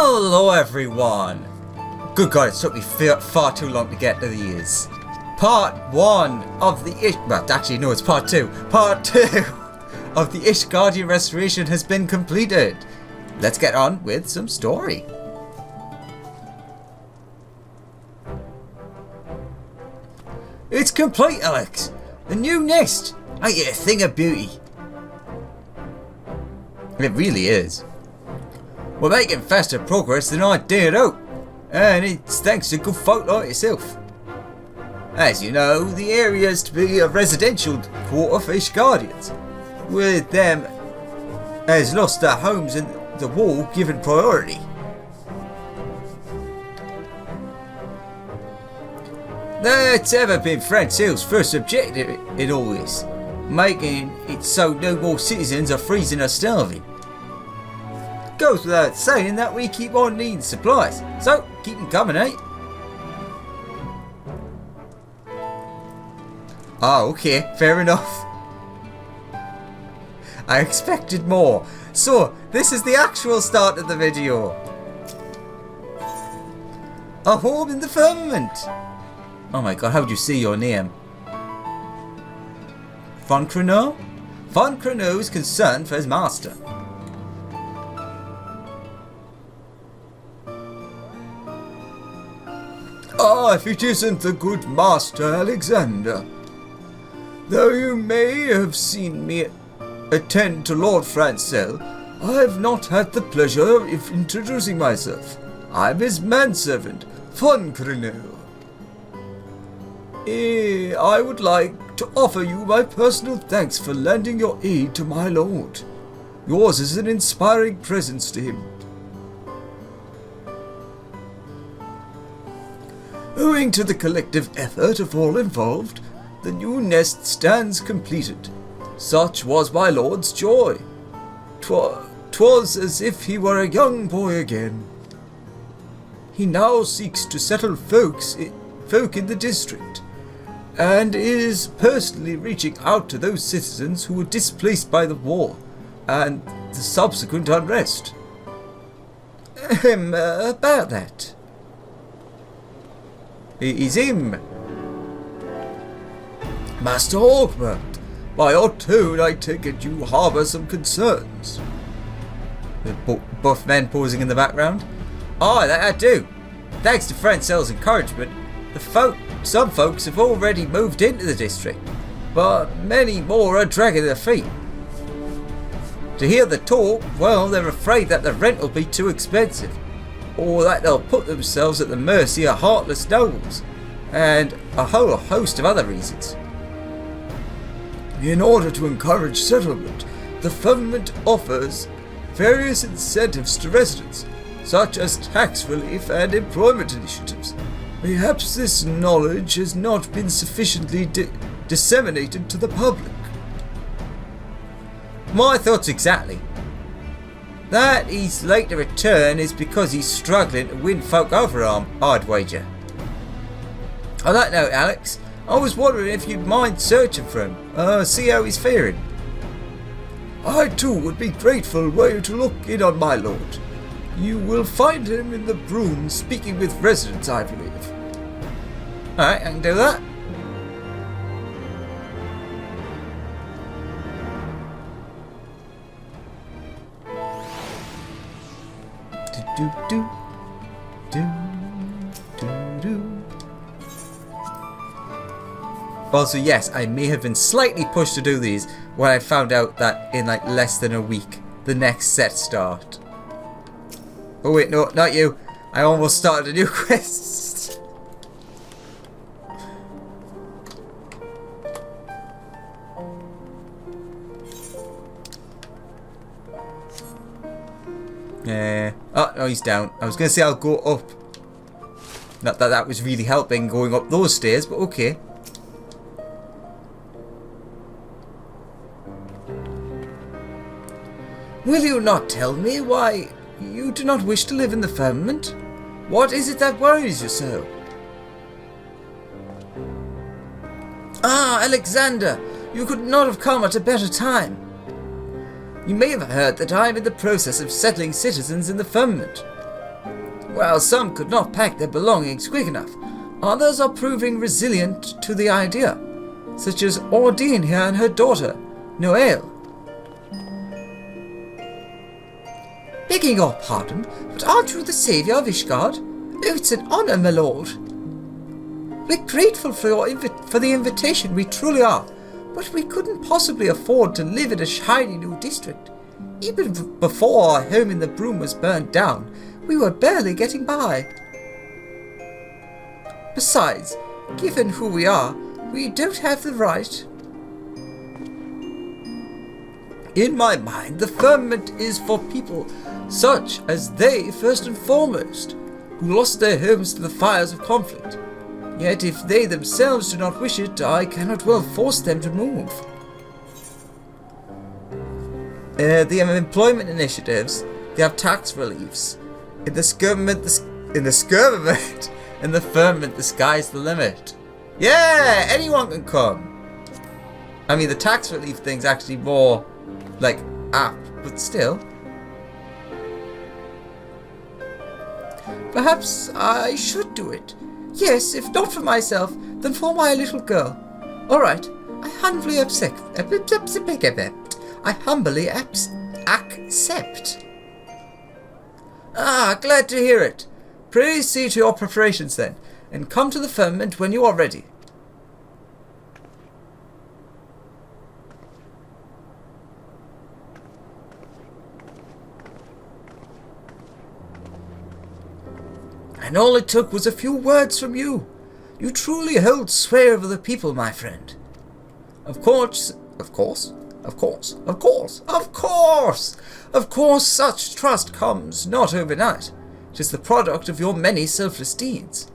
Hello everyone! Good God, it took me far too long to get to these. Part 1 of the well, actually no, it's part 2. Part 2 of the Ishgardian restoration has been completed. Let's get on with some story. It's complete, Alex! The new nest! Ain't it a thing of beauty? It really is. We're making faster progress than I dared hope, and it's thanks to good folk like yourself. As you know, the area is to be a residential quarter for Ishgardians, with them as lost their homes in the war given priority. That's ever been Francel's first objective in all this, making it so no more citizens are freezing or starving. Goes without saying that we keep on needing supplies, so keep them coming, eh? Oh, okay, fair enough. I expected more. So, this is the actual start of the video. A home in the firmament. Oh my god, how would you see your name? Foncreneau? Foncreneau is concerned for his master. Ah, if it isn't the good Master Alexander. Though you may have seen me attend to Lord Francel, I have not had the pleasure of introducing myself. I'm his manservant, Foncreneau. I would like to offer you my personal thanks for lending your aid to my lord. Yours is an inspiring presence to him. Owing to the collective effort of all involved, the new nest stands completed. Such was my lord's joy. 'Twas as if he were a young boy again. He now seeks to settle folk in the district, and is personally reaching out to those citizens who were displaced by the war and the subsequent unrest. About that. He's him. Master Hawkman, by your tone I take it you harbour some concerns. The buff men pausing in the background. Oh, that I do. Thanks to Francel's encouragement, some folks have already moved into the district, but many more are dragging their feet. To hear the talk, well, they're afraid that the rent will be too expensive, or that they'll put themselves at the mercy of heartless nobles, and a whole host of other reasons. In order to encourage settlement, the firmament offers various incentives to residents, such as tax relief and employment initiatives. Perhaps this knowledge has not been sufficiently disseminated to the public. My thoughts exactly. That he's late to return is because he's struggling to win folk over, I'd wager. On that note, Alex, I was wondering if you'd mind searching for him, see how he's faring. I too would be grateful were you to look in on my lord. You will find him in the broom speaking with residents, I believe. Alright, I can do that. Also, yes, I may have been slightly pushed to do these when I found out that in like less than a week the next set start. Oh wait, no, not you. I almost started a new quest. Oh, no, he's down. I was going to say I'll go up. Not that that was really helping going up those stairs, but okay. Will you not tell me why you do not wish to live in the firmament? What is it that worries you so? Ah, Alexander, you could not have come at a better time. You may have heard that I am in the process of settling citizens in the Firmament. While some could not pack their belongings quick enough, others are proving resilient to the idea, such as Ordine here and her daughter, Noelle. Begging your pardon, but aren't you the saviour of Ishgard? Oh, it's an honour, my lord. We're grateful for the invitation, we truly are, but we couldn't possibly afford to live in a shiny new district. Even before our home in the Broom was burned down, we were barely getting by. Besides, given who we are, we don't have the right. In my mind, the Firmament is for people such as they first and foremost, who lost their homes to the fires of conflict. Yet if they themselves do not wish it, I cannot well force them to move. The employment initiatives, they have tax reliefs. In the Firmament, the sky's the limit. Yeah, anyone can come. I mean, the tax relief thing's actually more, like, apt, but still. Perhaps I should do it. Yes, if not for myself, then for my little girl. Alright, I humbly accept. Ah, glad to hear it. Pray see to your preparations then, and come to the Firmament when you are ready. And all it took was a few words from you. You truly hold sway over the people, my friend. Of course, such trust comes not overnight. It is the product of your many selfless deeds.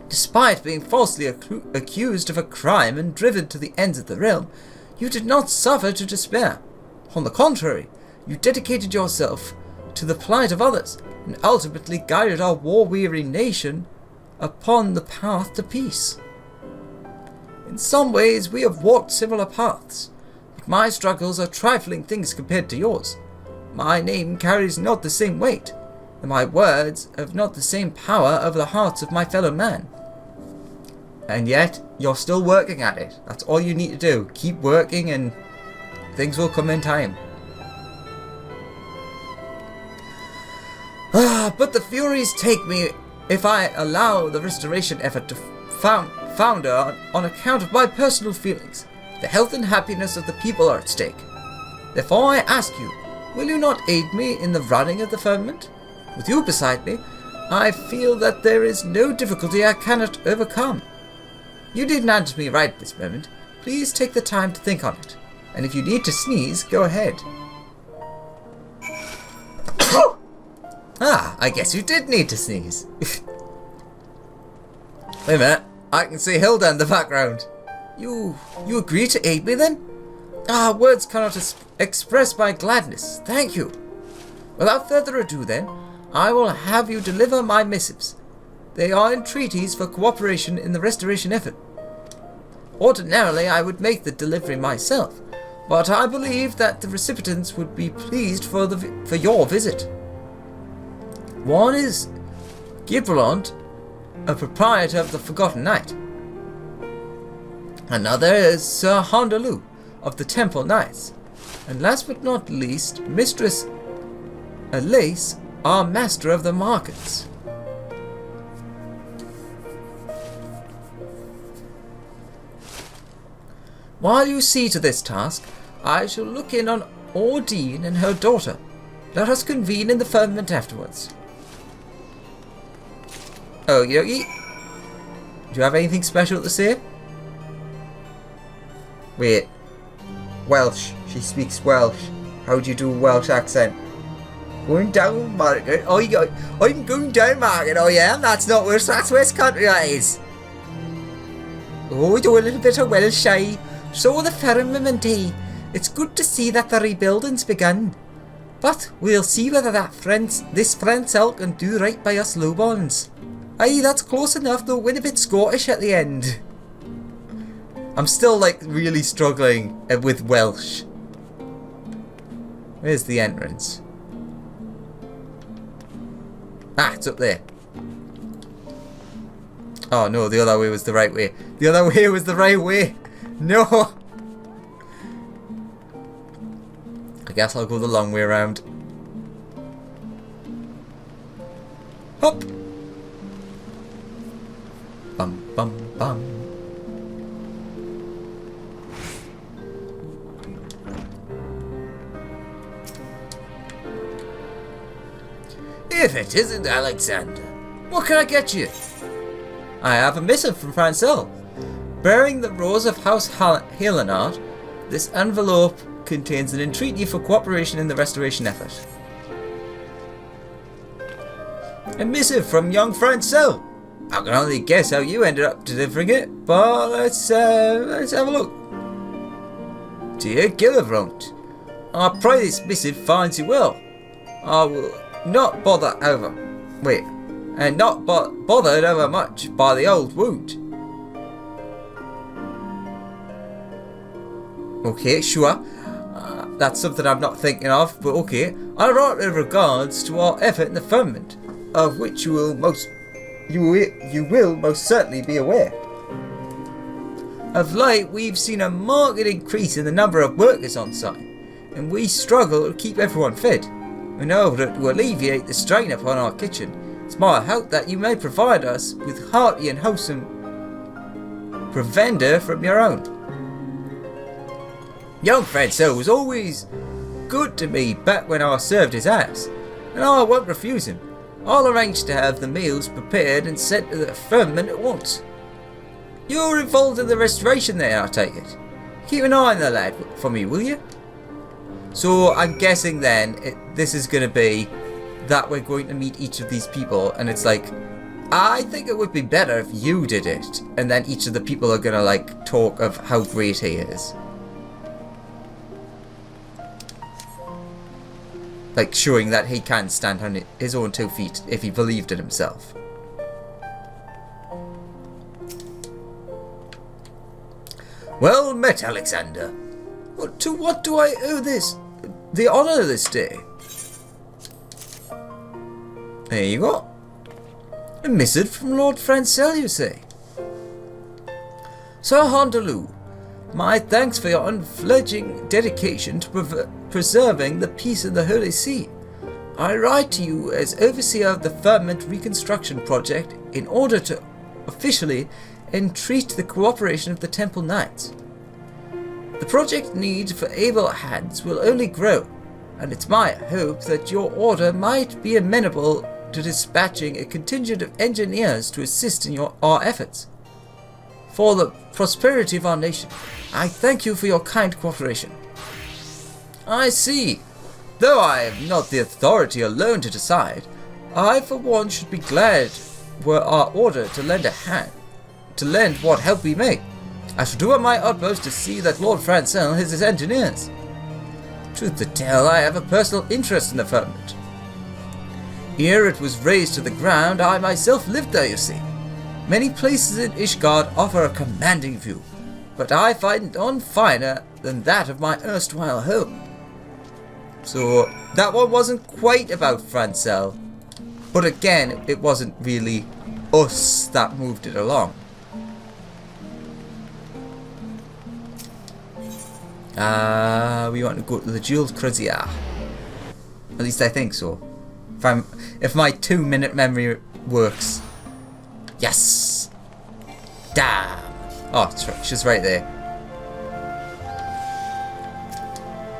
Despite being falsely accused of a crime and driven to the ends of the realm, you did not suffer to despair. On the contrary, you dedicated yourself to the plight of others, and ultimately guided our war-weary nation upon the path to peace. In some ways we have walked similar paths, but my struggles are trifling things compared to yours. My name carries not the same weight, and my words have not the same power over the hearts of my fellow man. And yet, you're still working at it. That's all you need to do. Keep working and things will come in time. But the Furies take me if I allow the restoration effort to founder on account of my personal feelings. The health and happiness of the people are at stake. Therefore I ask you, will you not aid me in the running of the Firmament? With you beside me, I feel that there is no difficulty I cannot overcome. You needn't answer me right at this moment. Please take the time to think on it. And if you need to sneeze, go ahead. Ah, I guess you did need to sneeze. Wait a minute, I can see Hilda in the background. You agree to aid me then? Ah, words cannot express my gladness. Thank you. Without further ado then, I will have you deliver my missives. They are entreaties for cooperation in the restoration effort. Ordinarily, I would make the delivery myself, but I believe that the recipients would be pleased for your visit. One is Gibralont, a proprietor of the Forgotten Knight. Another is Sir Hondalu of the Temple Knights. And last but not least, Mistress Alace, our master of the markets. While you see to this task, I shall look in on Ordine and her daughter. Let us convene in the Firmament afterwards. Okie dokie. Do you have anything special to say? Wait. Welsh. She speaks Welsh. How do you do a Welsh accent? Going down market. Oh, I'm going down market. Oh yeah, that's not Welsh. That's West Country, that is. Oh, we do a little bit of Welsh, aye. So the Firmament, eh? It's good to see that the rebuilding's begun. But we'll see whether this friend cell can do right by us lowborns. Aye, that's close enough, though we're a bit Scottish at the end. I'm still, like, really struggling with Welsh. Where's the entrance? Ah, it's up there. Oh no, the other way was the right way. The other way was the right way. No. I guess I'll go the long way around. Hop. Bum bum bum. If it isn't Alexander, what can I get you? I have a missive from Francel. Bearing the rose of House Helenard, this envelope contains an entreaty for cooperation in the restoration effort. A missive from young Francel. I can only guess how you ended up delivering it, but let's have a look. Dear Gillivront, I pray this missive finds you well. I will not bother over. Wait. And not bothered over much by the old wound. Okay, sure. That's something I'm not thinking of, but okay. I write in regards to our effort in the Firmament, of which you will most certainly be aware. Of late, we've seen a marked increase in the number of workers on site, and we struggle to keep everyone fed. In order to alleviate the strain upon our kitchen, it's my hope that you may provide us with hearty and wholesome provender from your own. Young Francel was always good to me back when I served his house, and I won't refuse him. I'll arrange to have the meals prepared and sent to the Firmament at once. You're involved in the restoration there, I take it. Keep an eye on the lad for me, will you? So I'm guessing then this is going to be that we're going to meet each of these people, and it's like, I think it would be better if you did it, and then each of the people are going to like talk of how great he is. Like showing that he can stand on his own 2 feet if he believed in himself. Well met, Alexander. To what do I owe this? The honour this day? There you go. A missive from Lord Francel, you say? Sir Hondelou, my thanks for your unfledging dedication to preserving the peace in the Holy See. I write to you as overseer of the Firmament Reconstruction Project in order to officially entreat the cooperation of the Temple Knights. The project need for able hands will only grow, and it's my hope that your order might be amenable to dispatching a contingent of engineers to assist in our efforts. For the prosperity of our nation, I thank you for your kind cooperation. I see. Though I have not the authority alone to decide, I for one should be glad were our order to lend a hand, to lend what help we may. I shall do my utmost to see that Lord Francel has his engineers. Truth to tell, I have a personal interest in the Firmament. Ere it was razed to the ground, I myself lived there, you see. Many places in ISHGARD offer a commanding view, but I find none finer than that of my erstwhile home. So that one wasn't quite about Francel, but again, it wasn't really us that moved it along. We want to go to the Jeweled Crozier. At least I think so. If my 2-minute memory works. Yes! Damn! Oh, she's right there.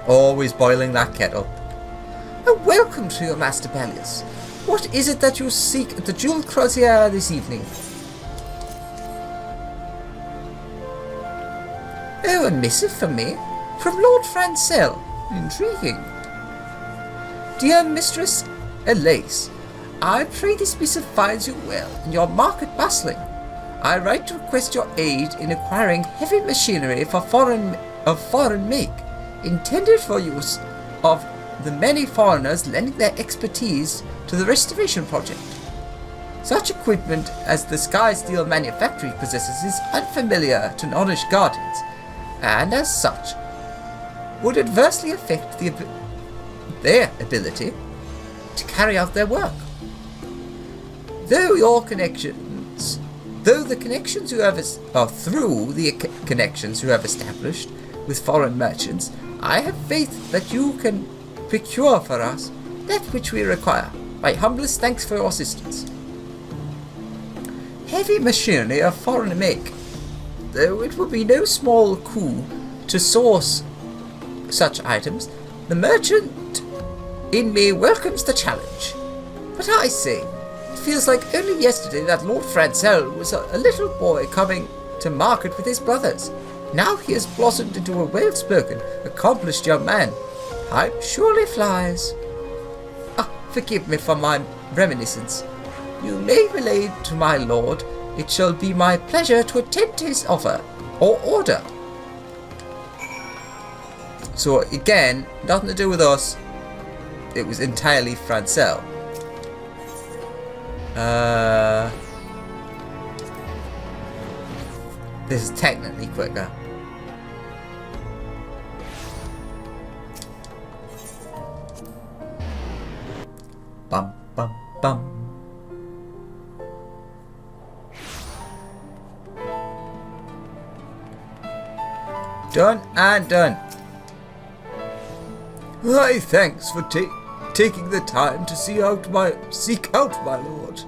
Always boiling that kettle. Oh, welcome to your Master Bellius. What is it that you seek at the Jeweled Crozier this evening? Oh, a missive from me? From Lord Francel. Intriguing. Dear Mistress Elise, I pray this missive finds you well and your market bustling. I write to request your aid in acquiring heavy machinery for foreign make, intended for use of the many foreigners lending their expertise to the restoration project. Such equipment as the Sky Steel Manufactory possesses is unfamiliar to non-Ishgardians, and as such, would adversely affect their ability to carry out their work. Though the connections you have established with foreign merchants, I have faith that you can procure for us that which we require. My humblest thanks for your assistance. Heavy machinery of foreign make, though it will be no small coup to source such items. The merchant in me welcomes the challenge. But I say, it feels like only yesterday that Lord Francel was a little boy coming to market with his brothers. Now he has blossomed into a well-spoken, accomplished young man. Time surely flies. Forgive me for my reminiscence. You may relay to my lord, it shall be my pleasure to attend to his offer or order. So again, nothing to do with us. It was entirely Francel. This is technically quicker. Bum bum bum. Done and done. Why, thanks for taking the time to seek out my lord.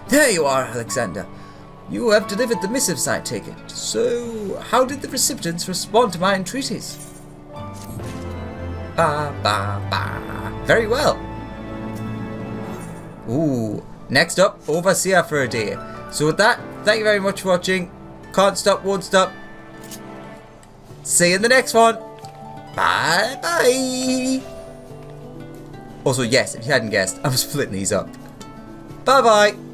There you are, Alexander. You have delivered the missives, I take it. So, how did the recipients respond to my entreaties? Very well. Ooh. Next up, Overseer for a day. So with that, thank you very much for watching. Can't stop, won't stop. See you in the next one. Bye bye. Also, yes, if you hadn't guessed, I'm splitting these up. Bye bye.